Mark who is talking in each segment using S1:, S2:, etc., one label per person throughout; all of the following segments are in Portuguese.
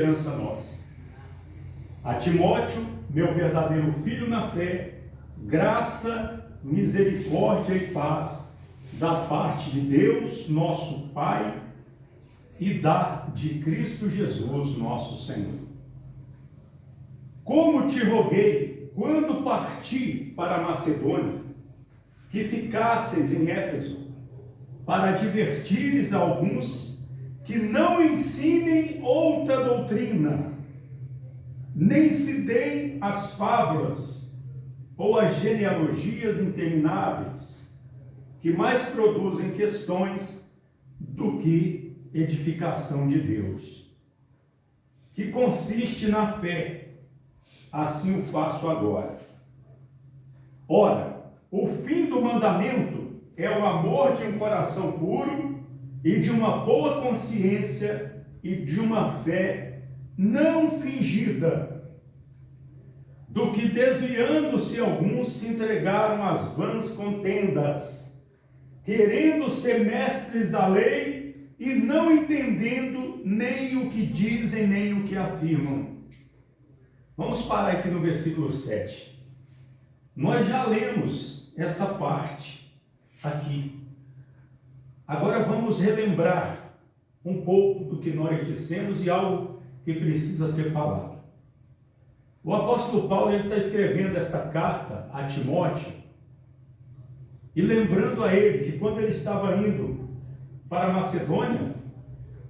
S1: esperança nossa. A Timóteo, meu verdadeiro filho na fé, graça, misericórdia e paz da parte de Deus, nosso Pai, e de Cristo Jesus, nosso Senhor. Como te roguei, quando parti para a Macedônia, que ficasseis em Éfeso, para advertires alguns que não ensinem outra doutrina, nem se deem as fábulas ou as genealogias intermináveis, que mais produzem questões do que edificação de Deus, que consiste na fé. Assim o faço agora. Ora, o fim do mandamento é o amor de um coração puro e de uma boa consciência e de uma fé não fingida, do que desviando-se alguns se entregaram às vãs contendas, querendo ser mestres da lei e não entendendo nem o que dizem nem o que afirmam. Vamos parar aqui no versículo 7. Nós já lemos essa parte aqui. Agora vamos relembrar um pouco do que nós dissemos e algo que precisa ser falado. O apóstolo Paulo está escrevendo esta carta a Timóteo e lembrando a ele que quando ele estava indo para a Macedônia,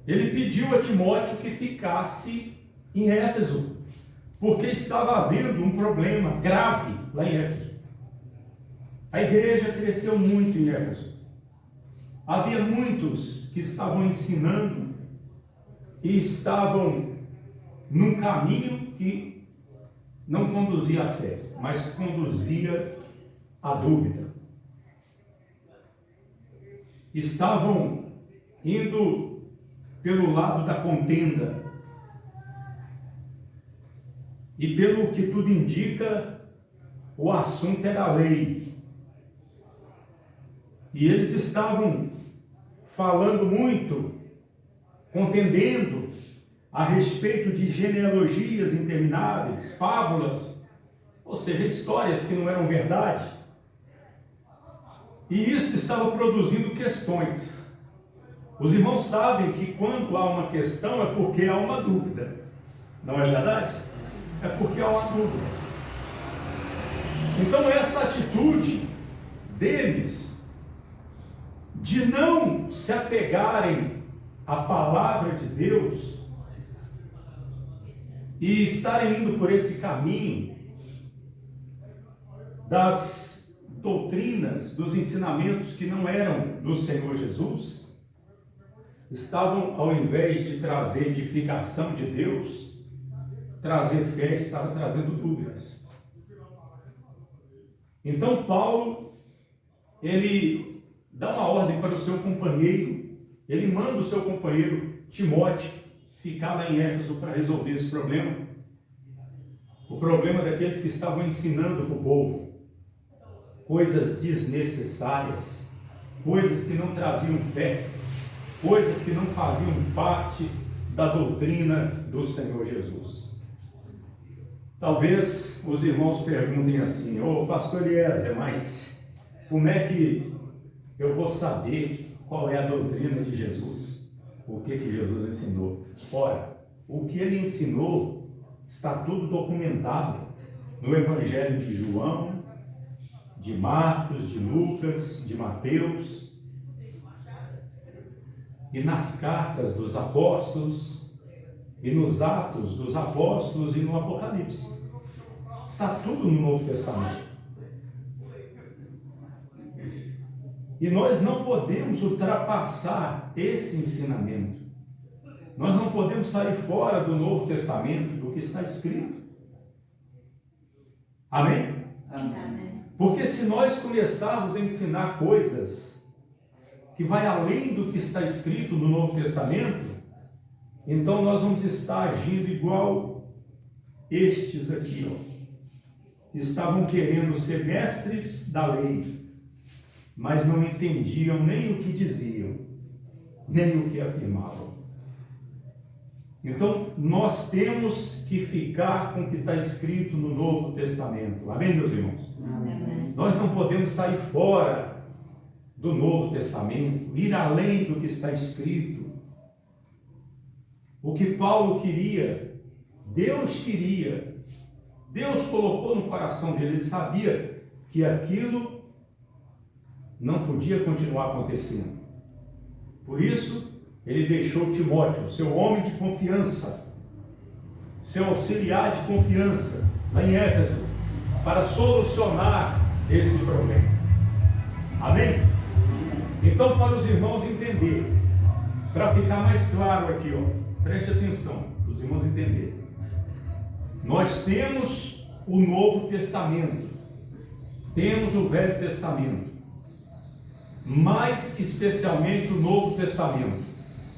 S1: ele pediu a Timóteo que ficasse em Éfeso, porque estava havendo um problema grave lá em Éfeso. A igreja cresceu muito em Éfeso. Havia muitos que estavam ensinando e estavam num caminho que não conduzia à fé, mas conduzia à dúvida. Estavam indo pelo lado da contenda. E pelo que tudo indica, o assunto era a lei. E eles estavam falando muito, contendendo a respeito de genealogias intermináveis, fábulas, ou seja, histórias que não eram verdade. E isso estava produzindo questões. Os irmãos sabem que quando há uma questão é porque há uma dúvida. Não é verdade? É porque há uma dúvida. Então essa atitude deles de não se apegarem à palavra de Deus e estarem indo por esse caminho das doutrinas, dos ensinamentos que não eram do Senhor Jesus, estavam, ao invés de trazer edificação de Deus, trazer fé, estava trazendo dúvidas. Então Paulo, ele dá uma ordem para o seu companheiro, ele manda o seu companheiro Timóteo ficar lá em Éfeso para resolver esse problema. O problema daqueles que estavam ensinando para o povo coisas desnecessárias, coisas que não traziam fé, coisas que não faziam parte da doutrina do Senhor Jesus. Talvez os irmãos perguntem assim: ô pastor Eliezer, mas como é que eu vou saber qual é a doutrina de Jesus? O que Jesus ensinou? Ora, o que ele ensinou está tudo documentado no Evangelho de João, de Marcos, de Lucas, de Mateus, e nas cartas dos apóstolos, e nos Atos dos Apóstolos e no Apocalipse. Está tudo no Novo Testamento. E nós não podemos ultrapassar esse ensinamento. Nós não podemos sair fora do Novo Testamento, do que está escrito. Amém?
S2: Amém.
S1: Porque se nós começarmos a ensinar coisas que vai além do que está escrito no Novo Testamento, então nós vamos estar agindo igual estes aqui, que estavam querendo ser mestres da lei, mas não entendiam nem o que diziam, nem o que afirmavam. Então, nós temos que ficar com o que está escrito no Novo Testamento. Amém, meus irmãos?
S2: Amém.
S1: Nós não podemos sair fora do Novo Testamento, ir além do que está escrito. O que Paulo queria, Deus queria, Deus colocou no coração dele, ele sabia que aquilo não podia continuar acontecendo. Por isso, ele deixou Timóteo, seu homem de confiança, seu auxiliar de confiança, lá em Éfeso, para solucionar esse problema. Amém? Então, para os irmãos entenderem, para ficar mais claro aqui, preste atenção, para os irmãos entenderem. Nós temos o Novo Testamento, temos o Velho Testamento, mais especialmente o Novo Testamento.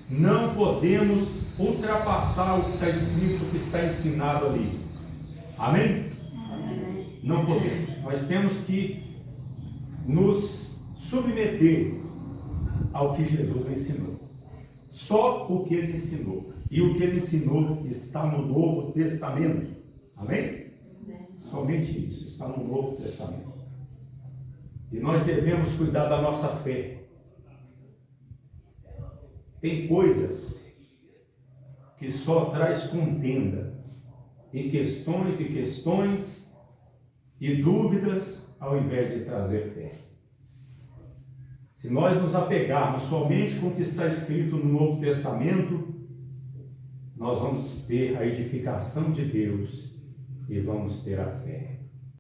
S1: Não podemos ultrapassar o que está escrito, o que está ensinado ali. Amém?
S2: Amém.
S1: Não podemos. Nós temos que nos submeter ao que Jesus ensinou. Só o que ele ensinou. E o que ele ensinou está no Novo Testamento. Amém? Somente isso está no Novo Testamento. E nós devemos cuidar da nossa fé. Tem coisas que só traz contenda, e questões e dúvidas, ao invés de trazer fé. Se nós nos apegarmos somente com o que está escrito no Novo Testamento, nós vamos ter a edificação de Deus e vamos ter a fé.